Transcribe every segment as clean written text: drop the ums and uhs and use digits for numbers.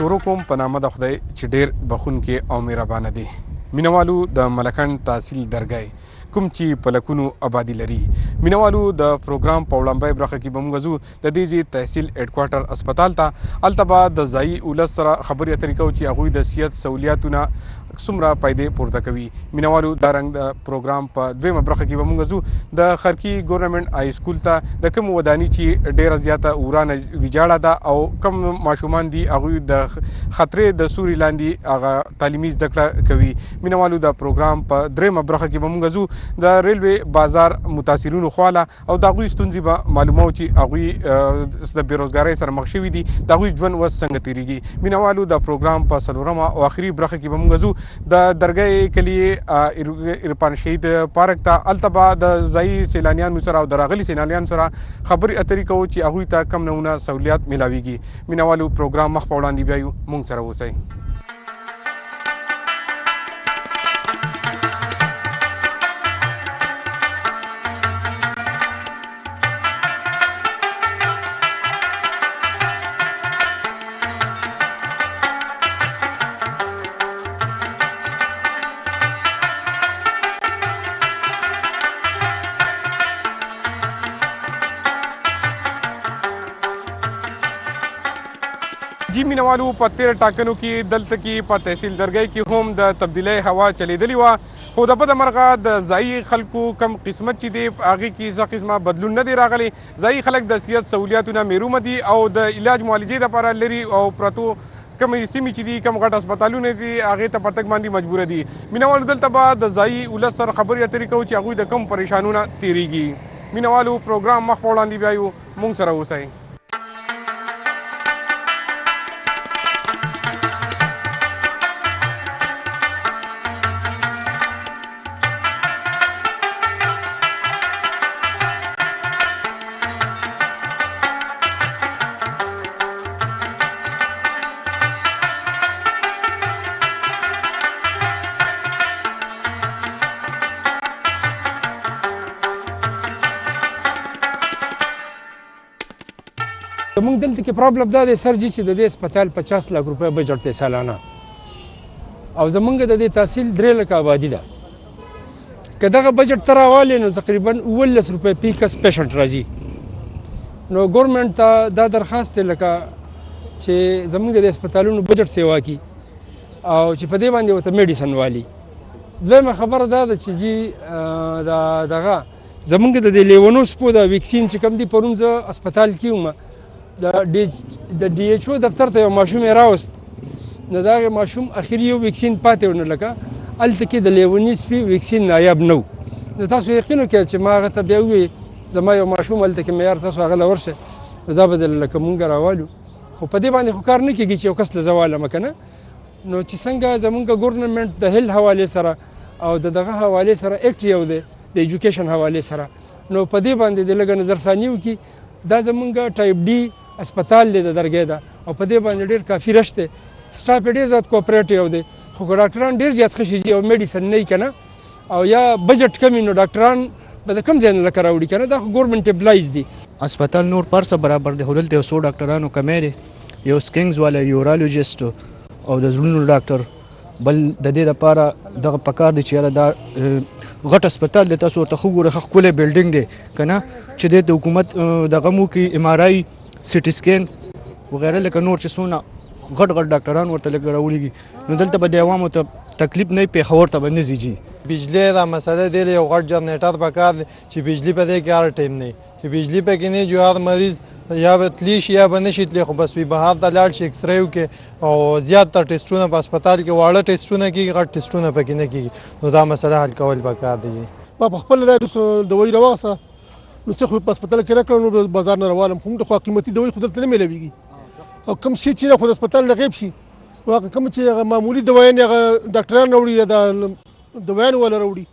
شروع کوم په نامه د خدای چې ډېر بخښونکی او مهربانه دی. مینوالو د ملکند تحصیل درګئی کوم چې په لکونو آبادي لري. مینوالو د پروګرام په وړاندې برخه کې به موږ ځو د دې ځای تحصیل هډ کوارټر اسپتال ته. هلته به د ځایي ولس سره خبرې اترې کوو چې هغوی د صحت سهولیاتونه څومره فایدې پورته کوي. مینوالو دا رنګ د پروګرام په دویمه برخه کې به موږ ځو د خرکي ګورنمنټ های سکول ته د کوم وداني چې ډېره زیاته ورانه ویجاړه ده او کوم ماشومان دي هغوی د خطرې د سوري لاندې هغه تعلیمي زده کړه کوي. مینوالو د پروګرام په دریمه برخه کې به موږ ځو د ریلوې بازار متاثرینو خواله او د هغوی ستونزې به معلوموو چې هغوی د بېروزګارۍ سره مخ شوي دي، د هغوی ژوند اوس څنګه تېرېږي. مینوالو د پروګرام په څلورمه او آخري برخه کې به موږ ځو د درګۍ کلیې عرفان شهید پارک ته. هلته به د ځایي سیلانیانو سره او د راغلي سیلانیانو سره خبرې اترې کوو چې هغوی ته کم نمونه سهولیات میلاویږي. مینوالو پروګرام مخ په وړاندې بیایو، موږ سره اوسئ. جی مینوالو په تېره ټاکنو کې دلته کې په تحصیل درګۍ کې هم د تبدیلۍ هوا چلیدلې وه، خو د بده مرغه د ځایي خلکو کم قسمت چې دی هغې کې څه قسمه بدلون نه دی راغلی. ځایي خلک د صحت سهولیاتونه محرومه دي او د علاج معالجې دپاره لري او پرتو کمې سیمې چې دي کم غټ اسپتالونه دي هغې ته په تګ باندې مجبوره دي. مینوالو دلته به د ځایي ولس سره خبرې اترې کوو چې هغوی د کم پریشانونه تېرېږي. مینوالو پروګرام مخ په وړاندې بیایو، موږ سره اوسئ. زمونږ دلته کې پرابلم دا دی سر جي چې د دې اسپتال 50 لک روپۍ بجټ دی سالانه او زمونږ د دې تحصیل 3 لکه آبادي ده. که دغه بجټ ته راوالې نو تقریبا 19 روپۍ پی کس پیشنټ راځي. نو ګورنمنټ ته دا درخواست دی لکه چې زمونږ د اسپتالونو بجټ سیوا کړي او چې په دې باندې ورته میډیسن والي. دویمه خبره دا ده چې جي دغه زمونږ د دې لیونو سپو د ویکسین چې کوم دی پرون زه اسپتال کې وم د ډي ایچ او دفتر ته یو ماشوم یې راوست، نو د هغې ماشوم اخري یو ویکسین پاتې و، نو لکه هلته کې د لیوني سپي ویکسین نایاب نه و. نو تاسو یقین وکړئ چې ما هغه ته بیا وویل زما یو ماشوم هلته کې معیار تاسو هغه له ورشه، نو دا به دله لکه مونږ راوالو. خو په دې باندې خو کار نه کېږي چې یو کس له زه والمه که نه. نو چې څنګه زمونږ ګورنمنټ د هیل حوالې سره او د دغه حوالې سره ایکټ یو دی د ایجوکیشن حوالې سره، نو په دې باندې د لږه نظرثاني وکړي. دا زمونږ ټایپ ډي اسپتال دی د درګۍ ده او په دې باندې ډېر کافي رش دی، سټاف یې ډېر زیات کوپریټیو دی، خو که ډاکټران ډېر زیات ښه شي او میډیسن نه وي که نه او یا بجټ کم وي نو ډاکټران به د کوم ځای نه لکه راوړي که نه. دا خو ګورنمنټ امپلایز دي. اسپتال نور پر څه برابر دی، خو دلته یو څو ډاکټرانو کمی دی، یو سکینګز والا یورالوجسټ او د زړونو ډاکټر. بل د دې لپاره دغه پکار دی چې یاره دا غټ اسپتال دی، تاسو ورته ښه ګورئ، ښه ښکلی بلډینګ دی که نه، چې دی د حکومت دغه مو کې ایم آر آی سټي سکین وغیره لکه نور چې څونه غټ غټ ډاکټران ورته لکه راولیږي. نو دلته به د عوامو ته تکلیف نه وي، پېښور ته به نه ځي. جي بجلی دا مسله دی یو غټ جنریټر پکار دی چې بجلی په دې کې هر ټایم نه وي، چې بجلی پکې نه جو هر مریض یا به تلی شي یا به نه شي تلی، خو بس وي بهر ته لاړ شي ایکس رې وکړي او زیاتره ټیسټونه په اسپتال کې واړه ټیسټونه کېږي، غټ ټیسټونه پکې نه کېږي. نو دا مسله حل کول پکار دی. ما په خپل دا دوایي راوغسته نو څه خو په اسپتال کې راکړم نو بازار نه راوالم، خو خو قیمتي دوایي خو دلته نه میلاویږي او کوم شي چې خو د اسپتال نه غیب شي هغه کوم چې هغه معمولي دوایان هغه ډاکټران راوړي یا د دوایان والا راوړي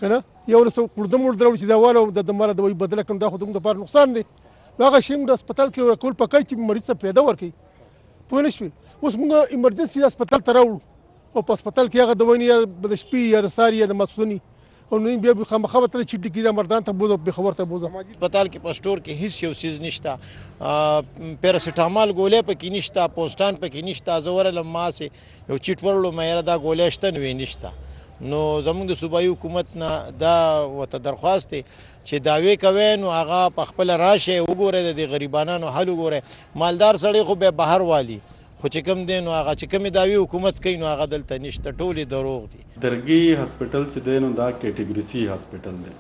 که نه، یو له کړدم ورته راوړي چې دا واله د ماله دوایي بدله کړم، دا خو زموږ دپاره نقصان دی. نو هغه شی موږ د اسپتال کې راکول پکار چې مریض ته پیدا ورکړي. پوه نه شوې؟ اوس موږ ایمرجنسي اسپتال ته راوړو او په اسپتال کې هغه دوایي یا د شپې یا د سهار یا د ماسپښین او نو بیا به خامخا به تل چټي کې د مردان ته بوزو به خبر ته بوزو. هسپتال کې په سټور کې هیڅ یو سیز نشته، پیراسیټامال ګولۍ پکې نشته، پوسټان پکې نشته. زه ورغلم ماسې یو چیټ ورلو مې یاره دا ګولۍ شته نو یې نشته. نو زموږ د صوبایي حکومت نه دا ورته درخواست دی چې دعوې کوي نو هغه په خپله راشئ وګورئ، د دې غریبانانو حل وګورئ. مالدار سړی خو بیا بهر والي، خو چې کوم دی نو هغه چې کومې دعوې حکومت کوي نو هغه دلته نشته، ټولې دروغ دي. درګي هسپټل چې دی نو دا کیټګري سی هسپټل دی.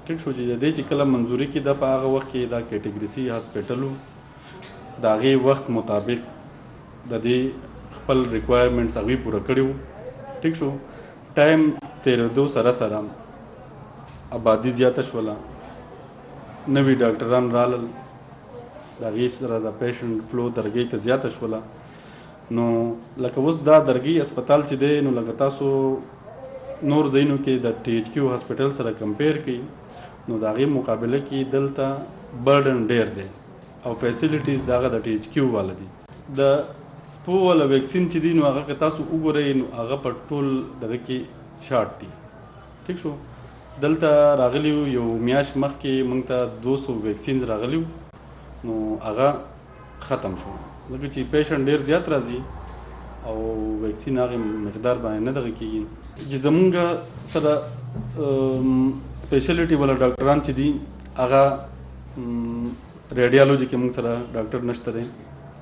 ټیک شو چې د دې چې کله منظوري کې د په هغه وخت کې دا کیټګري سی هسپټل و، د هغې وخت مطابق د دې خپل ریکوایرمنټس هغوی پوره کړي وو. ټیک شو، ټایم تېرېدو سره سره آبادي زیاته شوله، نوي ډاکټران رالل، د هغې سره د پیشنټ فلو درګۍ ته زیاته شوله. نو لکه اوس دا درګۍ هسپتال چې دی نو لکه تاسو نور ځایونو کې د ټي ایچ کیو هسپټل سره کمپیر کړئ نو د هغې مقابله کې دلته برډن ډېر دی او فیسیلیټیز د هغه د ټي ایچ کیو والا دي. د سپو والا ویکسین چې دی نو هغه که تاسو وګورئ نو هغه په ټول دغه کې شارټ دي. ټیک شو، دلته راغلي یو میاشت مخکې موږ ته 200 ویکسینز راغلي نو هغه ختم شو ځکه چې پیشنټ ډېر زیات راځي او ویکسین هغې مقدار باندې نه دغه کېږي. چې زمونږ سره سپیشلیټي والا ډاکټران چې دي هغه ریډیالوجي کې موږ سره ډاکټر نشته دی،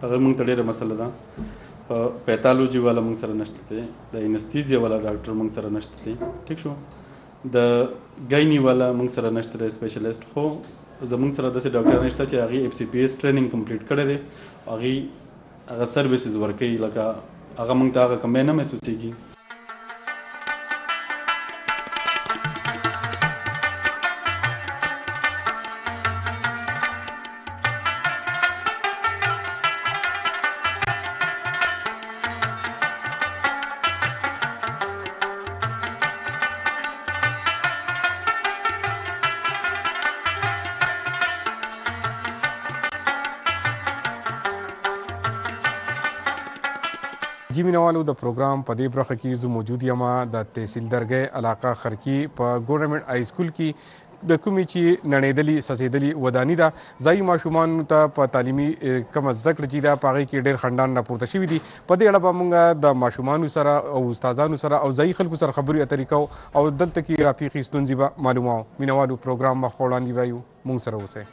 هغه موږ ته ډېره مسله ده. په پیتالوجي والا موږ سره نشته دی، د انستیزیا والا ډاکټر موږ سره نشته دی. ټیک شو، د ګایني والا موږ سره نشته دی سپیشلیسټ، خو زموږ سره داسې ډاکټران شته چې هغې FCPS ټریننګ کمپلیټ کړی دی، هغې هغه سروسز ورکوي، لکه هغه موږ ته هغه کمی نه محسوسېږي. جی مینوالو د پروګرام په دې برخه کې زه موجود یم د تحصیل درګۍ علاقه خرکي په ګورنمنټ هائی سکول کې د کومې چې نړېدلې سڅېدلې وداني ده. ځایي ماشومانو ته په تعلیمي کمه زده کړه چې ده په هغې کې ډېر خنډان راپورته شوي دي. په دې اړه به موږ د ماشومانو سره او استادانو سره او ځایي خلکو سره خبرې اترې کوو او دلته کې رافیقي ستونزې به معلوموو. مینوالو پروګرام مخ په وړاندې وایو، موږ سره اوسئ.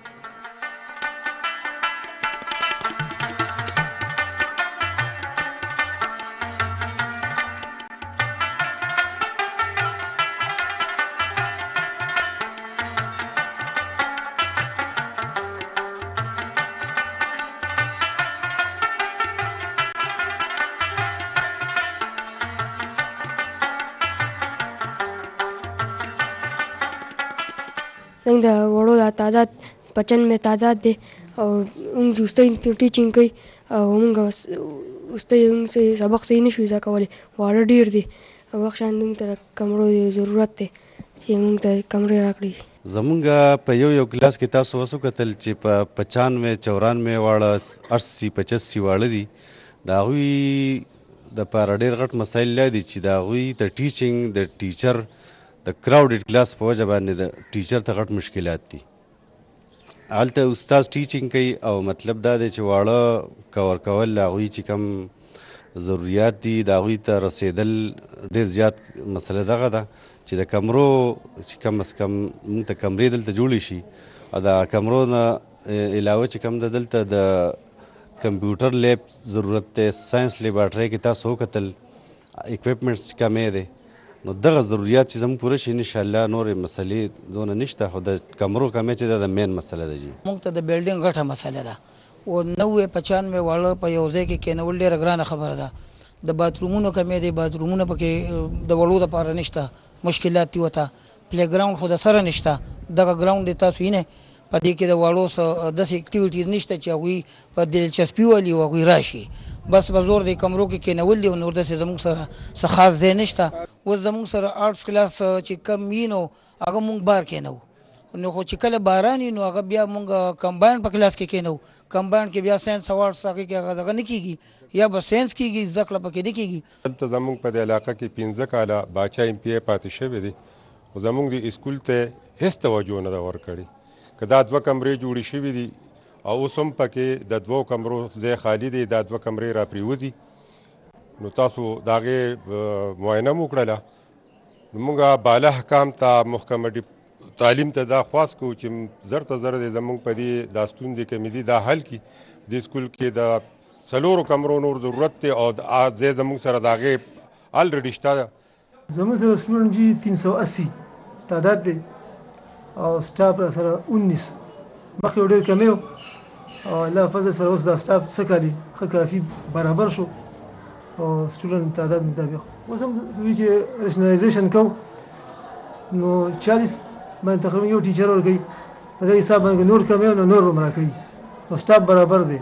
زموږ د وړو دا تعداد 55 میں تعداد دی او موږ استاد ټیچینګ کوي او موږ استاد موږ سبق صحیح نشو زده کولی، واړه ډېر دي او وخت شان موږ ته کمرو ضرورت دی چې موږ ته کمرې راکړي. زمونږ په یو کلاس کې تاسو اوس وکتل چې په 95 94 واړه 80 85 واړه دي، د هغوی دپاره ډېر غټ مسایل لا دي چې د هغوی د ټیچینګ د ټیچر د کراوډډ کلاس په وجه باندې د ټیچر ته غټ مشکلات دي. هلته استاد ټیچینګ کوي او مطلب دا دی چې واړه کور کول د هغوی چې کوم ضروریات دي د هغوی ته رسېدل ډېر زیات مسله دغه ده چې د کمرو چې کم از کم موږ ته کمرې دلته جوړې شي او د کمرو نه علاوه چې کوم د دلته د کمپیوټر لیب ضرورت دی، ساینس لیبارټرۍ کې تاسو وکتل اکوپمنټس کمی دی، نو دغه ضروریات چې زموږ پوره شي انشاءالله نورې مسلې دونه نشته، خو د کمرو کمی چې دا د مین مسله ده. جی موږ ته د بلډینګ غټه مسله ده او 90 95 واړه په یو ځای کې کېنول ډېره ګرانه خبره ده. د باترومونو کمی دی، باترومونه پکې د وړو دپاره نشته، مشکلات دي ورته. پلی ګراوند خو د سره نشته، دغه ګراوند دی تاسو وینئ په دې کې د وړو څه داسې اکټیویټیز نشته چې هغوی په دلچسپي ولي او هغوی راشي، بس په زور د کمرو کې کېنول دي او نور داسې زموږ سره څه خاص ځای نشته. اوس زموږ سره آرټس کلاس چې کم وي نو هغه موږ بار کېنو، نو خو چې کله باران وي نو هغه بیا موږ کمباین په کلاس کې کېنو. کمباین کې بیا ساینس او آرټس هغې کې هغه دغه نه کېږي، یا به ساینس کېږي زده کړه پکې نه کېږي. دلته زموږ په دې علاقه کې 15 کاله باچا MPA پاتې شوی دی خو زموږ د اسکول ته هېڅ توجه نه ده ورکړې که دا 2 کمرې جوړې شوي دي او اوس هم پکې د 2 کمرو ځای خالي دی دا 2 کمرې را پرېوځي نو تاسو د هغې معاینه مو وکړله نو موږ بالا حکام ته محکمه تعلیم ته دا خواست کوو چې زر ته زر دی زموږ په دې دا ستونزې کمې دي دا حل کړي دې سکول کې د 4 کمرو نور ضرورت دی او ځای زموږ سره د هغې الریډي شته ده زموږ سره سټوډنټ جي 380 تعداد دی او سټاف را سره 19 مخکې ډېر کم و او الله فضل سره اوس دا سټاف څه کالي ښه کافي برابر شو او سټوډنټ تعداد مطابق اوس هم دوی چې ریشنلایزیشن کوو نو 40 باندې تقریبا یو ټیچر ورکوي په دې حساب باندې نور کم نو نور به راکوي او سټاف برابر دی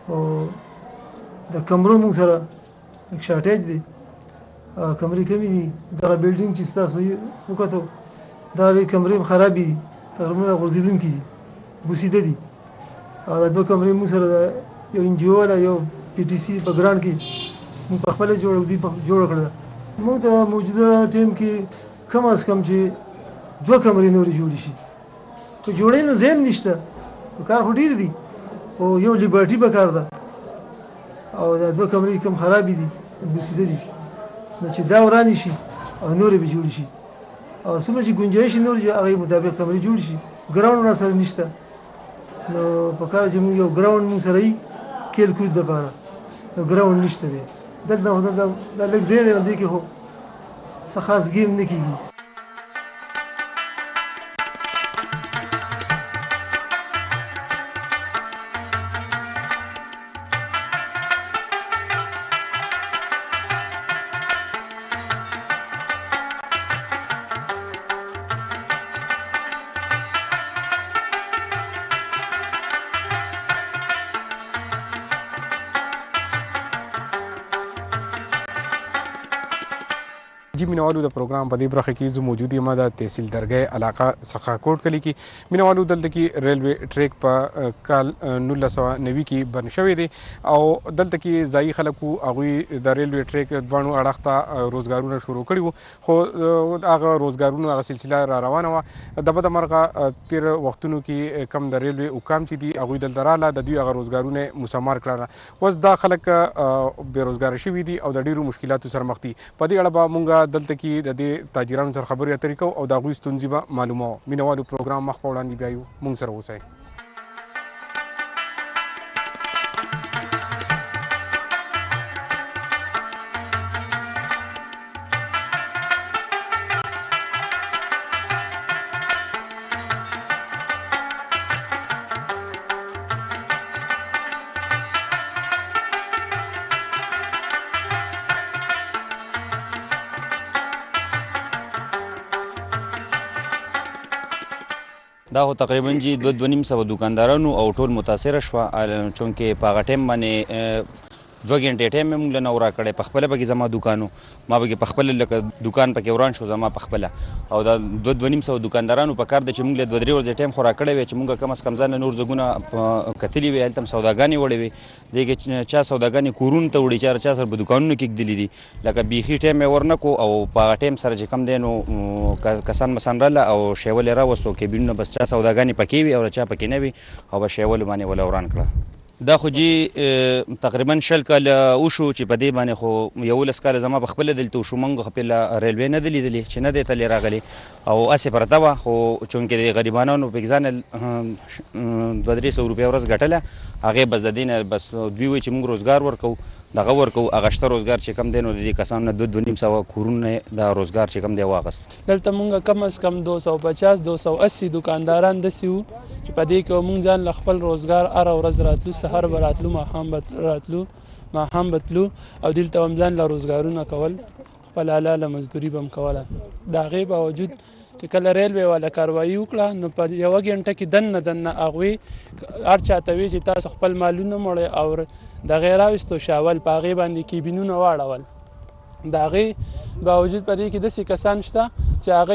او د کمرو موږ سره یک شارټیج دی کمرې کمې دي دغه بلډینګ چې ستاسو وکتو دا کمرې خرابې دي تقریبا غورځېدونکي دي بوسیده دي او دا 2 کمرې موږ سره یو NGO والا یو PTC په ګران کې موږ په خپله جوړه کړه موږ د موجوده ټیم کې کم از کم چې 2 کمرې نورې جوړې شي که جوړې نو ځای هم نشته کار خو ډېر دي او یو لیبرټي په کار ده او دا 2 کمرې کم خرابې دي بوسیده دي نو چې دا ورانې شي او نورې به جوړې شي او څومره چې ګنجایش نور چې هغې مطابق کمرې جوړې شي ګراونډ را سره نشته نو په کار چې موږ یو ګراونډ موږ سره یي کیل کود دپاره نو ګراونډ نشته دی دلته دا لږ ځای دی دې کې خو څه خاص ګیم نه کېږي جی مینوالو د پروګرام په دې برخه کې زه موجود یم د تحصیل درګۍ علاقه څخه کوټ کلي کې مینوالو دلته کې ریلوے ټریک په کال 1990 کې بند شوی دی او دلته کې ځایي خلک وو هغوی د ریلوے ټریک دواړو اړخ ته روزګارونه شروع کړي وو خو هغه روزګارونو هغه سلسله را روانه وه د بده مرغه تیر وختونو کې کم د ریلوے حکام چې دي هغوی دلته راغله د دوی هغه روزګارونه مسمار کړله اوس دا خلک بېروزګاره شوي دي او د ډېرو مشکلاتو سره مخ دي په دې اړه به مونږ دلته کې د دې تاجرانو سره خبرې اترې کوو او د هغوی ستونزې به معلوموو مینوالو پروګرام مخ په وړاندې بیایو مونږ سره اوسئ دا خو تقریبا جی 2-2.5 دکاندارانو او ټول متاثره شوه چونکې په هغه ټایم باندې 2 غنټې ټایم مې موږ له نه راکړی په خپله پکې زما دوکان و ما پکې په خپله لکه دوکان پکې وران شو زما په خپله او دا 2-2.5 دکاندارانو په کار ده چې موږ له 2-3 ورځې ټایم خو راکړی وی چې موږ کم از کم ځان نور ځایونه کتلي وي هلته هم سوداګانې وړې وي دې کې چا سوداګانې کورونو ته وړي چا سره په دوکانونو کې ږدلي دي لکه بیخي ټایم یې ورنه کړو او په هغه ټایم سره چې کم دی نو کسان مسان راله او شیول یې راوستو کیبینونه بس چا سوداګانې پکې وي او چا پکې نه وي او په شیولو باندې وله وران کړه دا خو جی تقریبا 20 کاله وشو چې په دې باندې خو 11 کاله زما په خپله دلته وشو موږ خو پهله ریلوې نه ده لیدلې چې نه دی تلې راغلې او هسې پرته وه خو چونکې د غریبانانو په ځان 200-300 روپۍ ورځ ګټله هغې بس د دې نه بس دوی وایي چې موږ روزګار ورکوو دغه ورکوو هغه شته روزګار چې کم دی نو د دې کسانو نه 2-2.5 کورونه دا روزګار چې کم دی واغست دلته موږ کم از کم 250-280 دکانداران داسې وو چې په دې کې موږ ځان له خپل روزګار هره ورځ راتلو سهار به راتلو ماښام به تلو او دلته هم ځان له روزګارونه کول خپل حلاله مزدوري به هم کوله د هغې باوجود چې کله ریلوې والا کاروایي وکړه نو په 1 غنټه کې دننه هغوی هر چاته وی چې تاسو خپل مالونه مړئ او د غیر راوستو شاول په هغې باندې کیبینونه واړول د هغې باوجود په دې کې داسې کسان شته چې هغه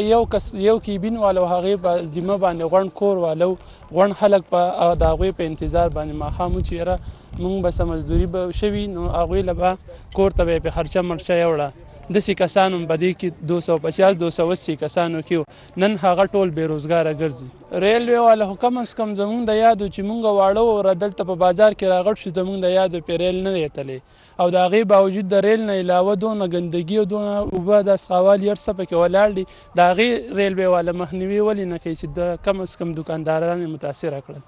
یو کیبین والو هغې په ذمه باندې غونډ کور والو غونډ خلک په د هغوی په انتظار باندې ماښام و چې یاره موږ به څه مزدوري به شوي نو هغوی له به کور ته به یې پې خرچه مرچه یوړه داسې کسان هم په دې کې 250 280 کسانو کې نن هغه ټول بېروزګاره ګرځي. ریلوې والا خو کم از کم زمونږ د یادو چې مونږ واړه وو دلته په بازار کې راغټ شو زمونږ د یادو پې ریل نه دی تللی او د هغې باوجود د ریل نه علاوه دونه ګندګي او دونه اوبه دا سخاوالي هر څه پکې ولاړ دي. د هغې ریلوې والا مخنیوي ولې نه کوي چې د کم از کم دکانداران یې متاثره کړل.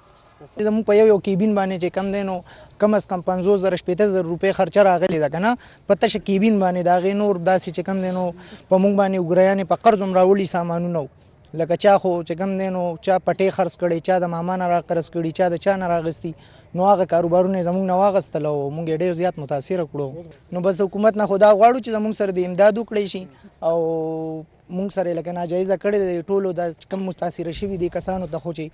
زموږ په یو کیبین باندې چې کم دی نو کم از کم 50,000 شپېته زره روپۍ خرچه راغلې ده که نه په تشه کیبین باندې د هغې نور داسې چې کم دی نو په موږ باندې وګریانې په قرض هم راوړي سامانونه وو لکه چا خو چې کم دی نو چا پټې خرڅ کړی چا د ماما نه راقرض کړي چا د چا نه راغستي نو هغه کاروبارونه یې زموږ نه واغستل او موږ یې ډېر زیات متاثره کړو. نو بس حکومت نه خو دا غواړو چې زموږ سره د امداد وکړی شي او موږ سره یې لکه ناجایزه کړې ده ټولو دا کم متاثره شوي دي کسانو ته خو چې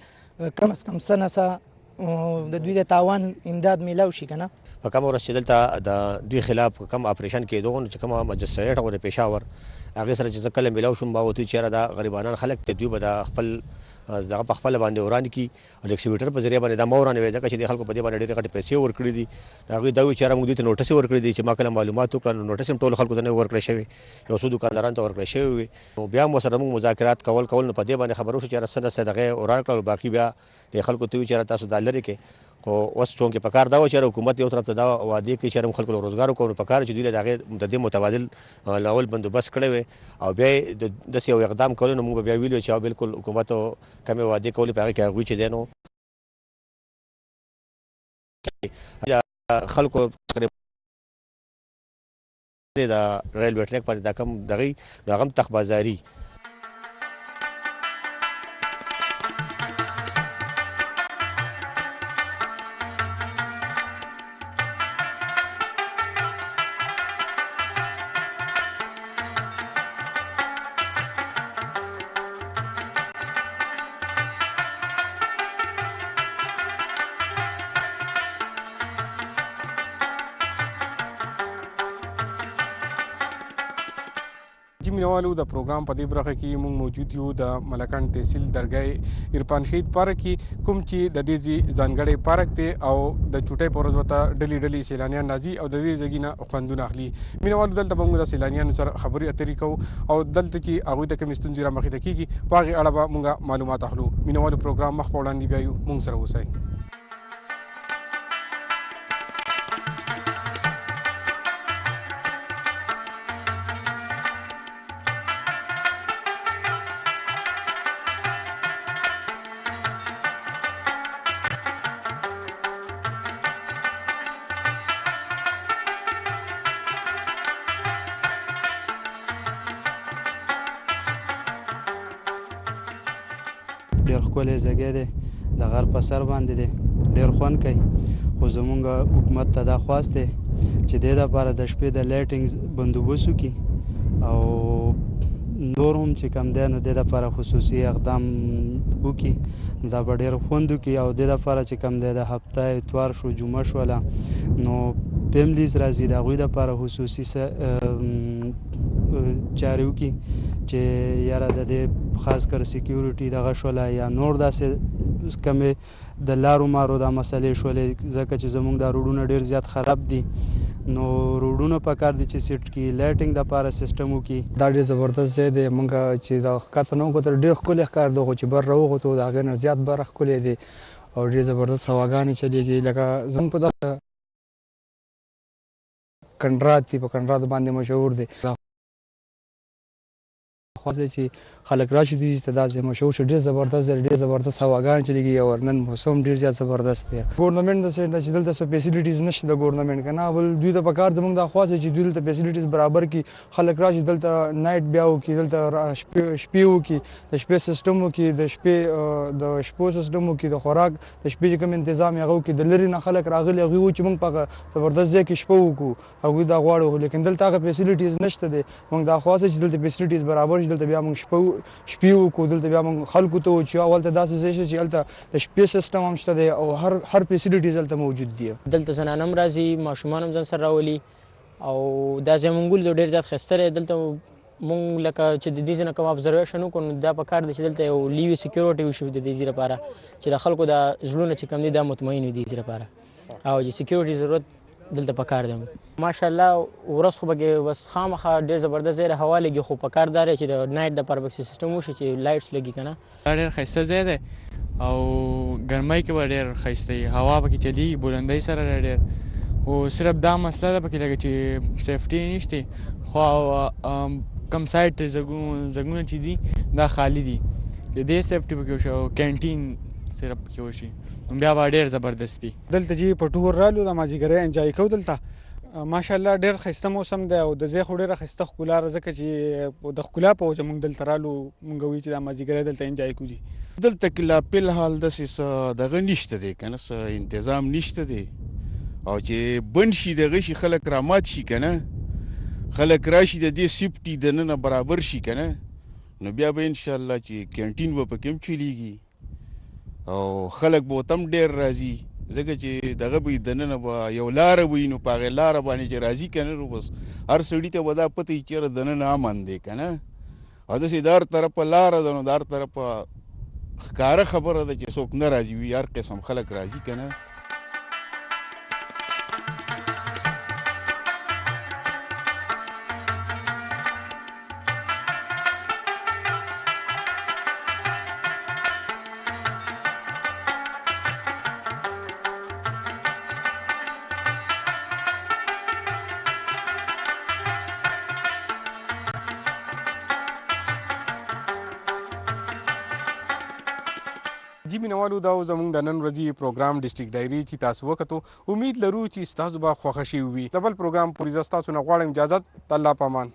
کم از کم څه نه څه د دوی د تاوان امداد میلاو شي که نه. په کومه ورځ چې دلته د دوی خلاف کم اپریشن کېدو نو چې کومه مجسټریټ غوندې پېښور هغې سره چې زه کله میلاو شوم ما ورته وویل چې یاره دا غریبانان خلک دي دوی به د خپل دغه په خپله باندې وران کړي او د ایکسیبیټر په ذریعه باندې دا مه ورانوي ځکه چې دې خلکو په دې باندې ډېرې غټې پیسې ورکړي دي. هغوی دا وایي چې یاره موږ دوی ته نوټس یې ورکړی دی چې ما کله معلومات وکړه نو نوټس هم ټولو خلکو ته نه ورکړی شوی یو څو دوکاندارانو ته ورکړی شوی وي نو بیا هم ورسره موږ مذاکرات کول نو په دې باندې خبره وشوه چې یاره څه نه څه دغه وران کړل او باقي بیا دې خلکو ته وایي چې یاره تاسو دا لرې کړئ. خو اوس چونکې په کار دا و چې حکومت یو طرف ته دا وعدې کوي چې موږ خلکو له روزګار وکړو نو په کار چې دوی له د هغې د دې متبادل لاول بندوبست کړی وی او بیا یې داسې یو اقدام کولو نو موږ به بیا ویلو چې بالکل حکومت کمې وعدې کولې په هغې کې هغوی چې دی نو خلکو د ریلوې ټریک باندې دا کم دغی نو هغه هم تخبازاري. جی مینوالو د پروګرام په دې برخه کې موږ موجود یو د ملکند تحصیل درګۍ عرفان شهید پارک کې کوم چې د دې ځانګړی پارک دی او د چوټۍ په ورځ ورته ډلې ډلې سیلانیان راځي او د دې ځای نه خوندونه اخلي. مینوالو دلته به موږ د سیلانیانو سره خبرې اترې کوو او دلته چې هغوی ته کومې ستونزې رامخې ته کېږي په هغې اړه به موږ معلومات اخلو. مینوالو پروګرام مخ په وړاندې بیایو موږ سره اوسئ. ډېر ښکلی ځای دی د غر په سر باندې دی ډېر خوند کوي خو زمونږ حکومت ته دا خواست دی چې دې دپاره د شپې د لایټینګ بندوبست وکړي او نور هم چې کم دی نو دې دپاره خصوصي اقدام وکړي دا به ډېر خوند وکړي او دې دپاره چې کم دی د هفته اتوار شو جمعه شوله نو فیملیز راځي د هغوی دپاره خصوصي چارې وکړي چې یاره د دې خاص کر سیکیورټي دغه شوله یا نور داسې کمې د لارو مارو دا مسلې شولې ځکه چې زموږ دا روډونه ډېر زیات خراب دي نو روډونه پکار دي چې سیټ کړي لایټینګ دپاره سیسټم وکړي. دا ډېر زبردست ځای دی موږ چې دا ښکته نه وکتل ډېر ښکلی ښکار دی خو چې بر راوغوتو د هغې نه زیات بره ښکلی دی او ډېر زبردست هواګانې چلېږي لکه زموږ په دغه کنډرات دي په کنډراتو باندې مشهور دی خواست دی چې خلک راشي دې ته دا ځای مشهور شي ډېر زبردست دی ډېر زبردست هواګانې چلېږي او نن موسم ډېر زیات زبردست دی. ګورنمنټ داسې نه چې دلته څه فیسیلیټیز نشته د ګورنمنټ که نه بل دوی ته پکار زموږ دا خواست دی چې دوی دلته فیسیلیټیز برابر کړي خلک راشي دلته نایټ بیا وکړي دلته شپې وکړي د شپې سیسټم وکړي د شپو سیسټم وکړي د خوراک د شپې چې کوم انتظام یې هغه وکړي د لرې نه خلک راغلي هغوی وایي چې موږ په زبردست ځای کې شپه وکړو هغوی دا غواړو لیکن دلته هغه فیسیلیټیز نشته دی موږ دا خواست دی چې دلته فیسیلیټیز برابر شي دلته بیا موږ شپې وکړو دلته بیا موږ خلکو ته وایو چې اول ته داسې ځای شي چې هلته د شپې سیسټم هم شته دی او هر فیسیلیټیز هلته موجود دي. دلته زنان هم راځي ماشومان هم ځان سره راولي او دا ځای موږ ولیدو ډېر زیات ښایسته دی دلته موږ لکه چې د دې ځای نه کوم ابزرویشن وکړو نو دا پکار دی چې دلته یو لیوي سیکیورټي وشي د دې ځای لپاره چې د خلکو د زړونه چې کم دي دا مطمئن وي دې ځای لپاره او چې سیکیورټي ضرورت دلته پکار دی ماشاءالله ورځ خو پکې بس خامخا ډېر زبردست ځای دی حوالې کې خو پکار دا دی چې د نایټ دپاره پکې سیسټم وشي چې لایټس لګي که نه دا ډېر ښایسته ځای دی او ګرمۍ کې به ډېر ښایسته وي هوا پکې چلیږي بلندۍ سره ډېر خو صرف دا مسله ده پکې لکه چې سیفټي نشته خو کم سایډ ځایونه چې دي دا خالي دي د دې سیفټي پکې وشي او کینټین صرف پکې وشي نو بیا به ډېر زبردست دي دلته چې په ټور رالو د مازدیګرۍ انجوای کوو دلته ماشاءالله ډېر ښایسته موسم دی او د ځای خو ډېره ښایسته ښکلا ده ځکه چې د ښکلا په وجه موږ دلته رالو موږ وایو چې دا مازدیګرۍ دلته انجوای کړو دلته کې لا فی الحال داسې څه دغه نشته دی که نه څه انتظام نشته دی او چې بند شي دغه شي خلک رامات شي که نه خلک راشي د دې سیفټي دننه برابر شي که نه نو بیا به انشاءالله چې کینټین به پکې هم چلیږي او خلک به ورته هم ډېر راځي ځکه چې دغه به دننه به یو لاره وي نو په هغې لاره باندې چې راځي که نه نو بس هر سړي ته به دا پته وي چېرې دننه امن دی که نه او داسې د هر طرفه لاره ده نو د هر طرفه ښکاره خبره ده چې څوک نه راځي وي هر قسم خلک راځي که نه جی مینوالو دا زموږ د نن ورځې پروګرام ډسټرکټ ډایري چې تاسو وکتو امید لرو چې ستاسو به خوښه شوي وي د بل پروګرام پورې زه ستاسو نه غواړم اجازت الله پامان